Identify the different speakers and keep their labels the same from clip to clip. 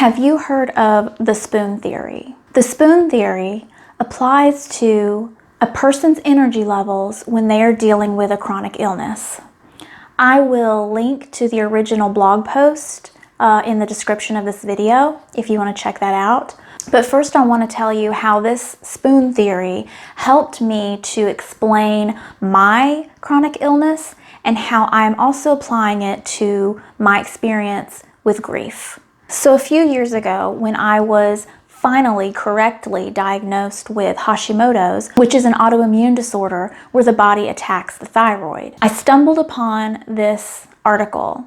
Speaker 1: Have you heard of the spoon theory? The spoon theory applies to a person's energy levels when they are dealing with a chronic illness. I will link to the original blog post in the description of this video if you want to check that out. But first I want to tell you how this spoon theory helped me to explain my chronic illness and how I'm also applying it to my experience with grief. So a few years ago, when I was finally correctly diagnosed with Hashimoto's, which is an autoimmune disorder where the body attacks the thyroid, I stumbled upon this article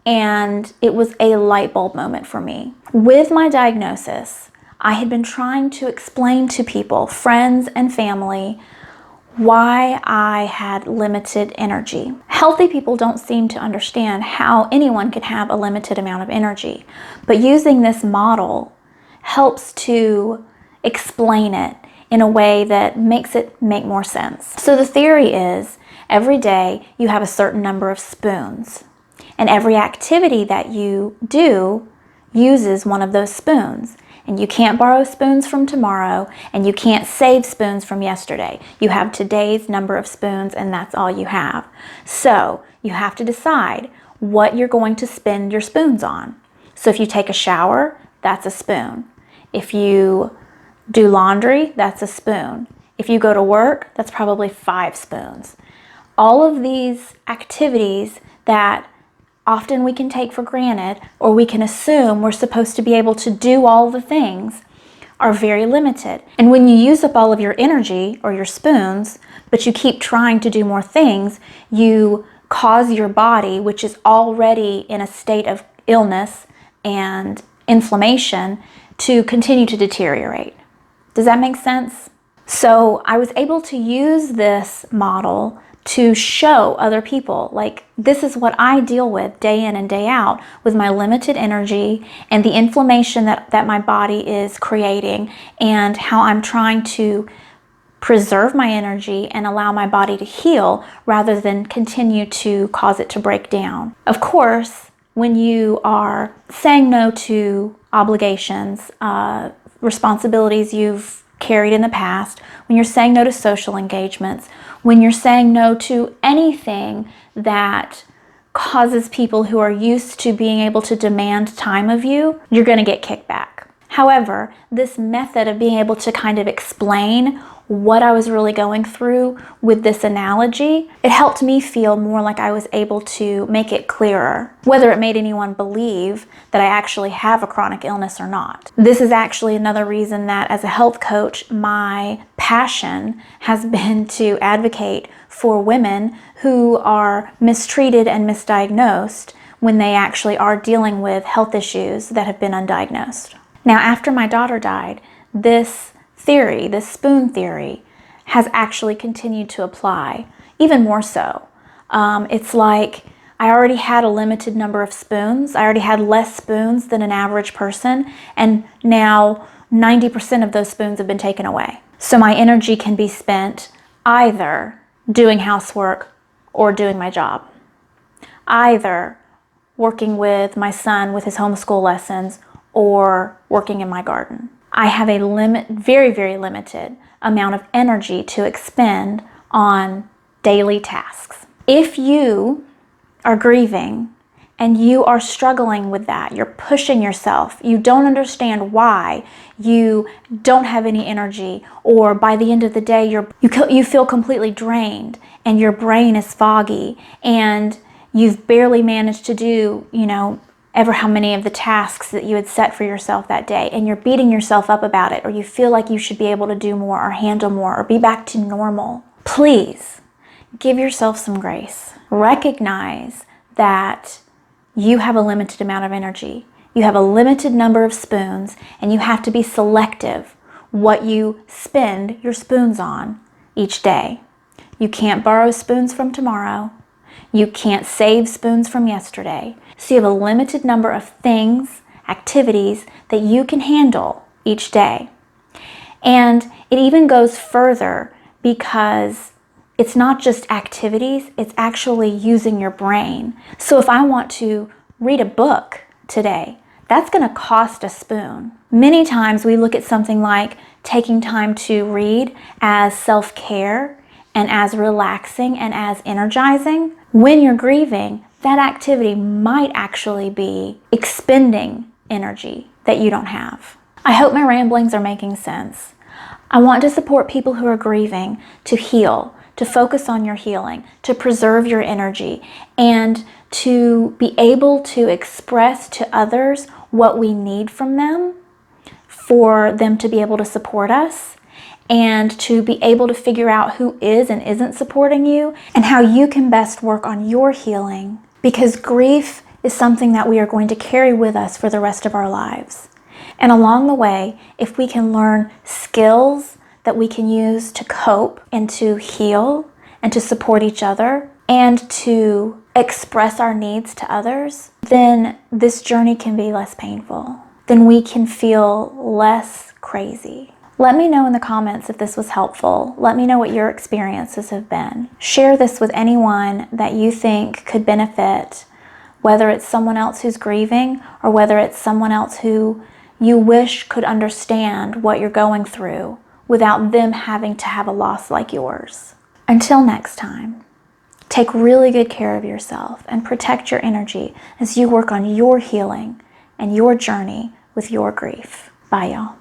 Speaker 1: and it was a light bulb moment for me. With my diagnosis, I had been trying to explain to people, friends and family, why I had limited energy. Healthy people don't seem to understand how anyone can have a limited amount of energy, but using this model helps to explain it in a way that makes it make more sense. So the theory is every day you have a certain number of spoons, and every activity that you do uses one of those spoons. And you can't borrow spoons from tomorrow, and you can't save spoons from yesterday. You have today's number of spoons, and that's all you have. So you have to decide what you're going to spend your spoons on. So if you take a shower, that's a spoon. If you do laundry, that's a spoon. If you go to work, that's probably 5 spoons. All of these activities that often we can take for granted, or we can assume we're supposed to be able to do all the things, are very limited. And when you use up all of your energy or your spoons, but you keep trying to do more things, you cause your body, which is already in a state of illness and inflammation, to continue to deteriorate. Does that make sense? So I was able to use this model to show other people, like, this is what I deal with day in and day out with my limited energy and the inflammation that my body is creating, and how I'm trying to preserve my energy and allow my body to heal rather than continue to cause it to break down. Of course, when you are saying no to obligations, responsibilities you've carried in the past, when you're saying no to social engagements, when you're saying no to anything that causes people who are used to being able to demand time of you, you're going to get kickback. However, this method of being able to kind of explain what I was really going through with this analogy, it helped me feel more like I was able to make it clearer, whether it made anyone believe that I actually have a chronic illness or not. This is actually another reason that as a health coach, my passion has been to advocate for women who are mistreated and misdiagnosed when they actually are dealing with health issues that have been undiagnosed. Now, after my daughter died, this theory, this spoon theory, has actually continued to apply, even more so. It's like I already had a limited number of spoons. I already had less spoons than an average person, and now 90% of those spoons have been taken away. So my energy can be spent either doing housework or doing my job, either working with my son with his homeschool lessons or working in my garden. I have a very, very limited amount of energy to expend on daily tasks. If you are grieving and you are struggling with that, you're pushing yourself, you don't understand why you don't have any energy, or by the end of the day you feel completely drained and your brain is foggy and you've barely managed to do, ever how many of the tasks that you had set for yourself that day, and you're beating yourself up about it, or you feel like you should be able to do more or handle more or be back to normal, please give yourself some grace. Recognize that you have a limited amount of energy. You have a limited number of spoons, and you have to be selective what you spend your spoons on each day. You can't borrow spoons from tomorrow. You can't save spoons from yesterday. So you have a limited number of things, activities that you can handle each day. And it even goes further because it's not just activities, it's actually using your brain. So if I want to read a book today, that's going to cost a spoon. Many times we look at something like taking time to read as self-care and as relaxing and as energizing. When you're grieving, that activity might actually be expending energy that you don't have. I hope my ramblings are making sense. I want to support people who are grieving to heal, to focus on your healing, to preserve your energy, and to be able to express to others what we need from them for them to be able to support us, and to be able to figure out who is and isn't supporting you and how you can best work on your healing, because grief is something that we are going to carry with us for the rest of our lives. And along the way, if we can learn skills that we can use to cope and to heal and to support each other and to express our needs to others, then this journey can be less painful. Then we can feel less crazy. Let me know in the comments if this was helpful. Let me know what your experiences have been. Share this with anyone that you think could benefit, whether it's someone else who's grieving or whether it's someone else who you wish could understand what you're going through without them having to have a loss like yours. Until next time, take really good care of yourself and protect your energy as you work on your healing and your journey with your grief. Bye, y'all.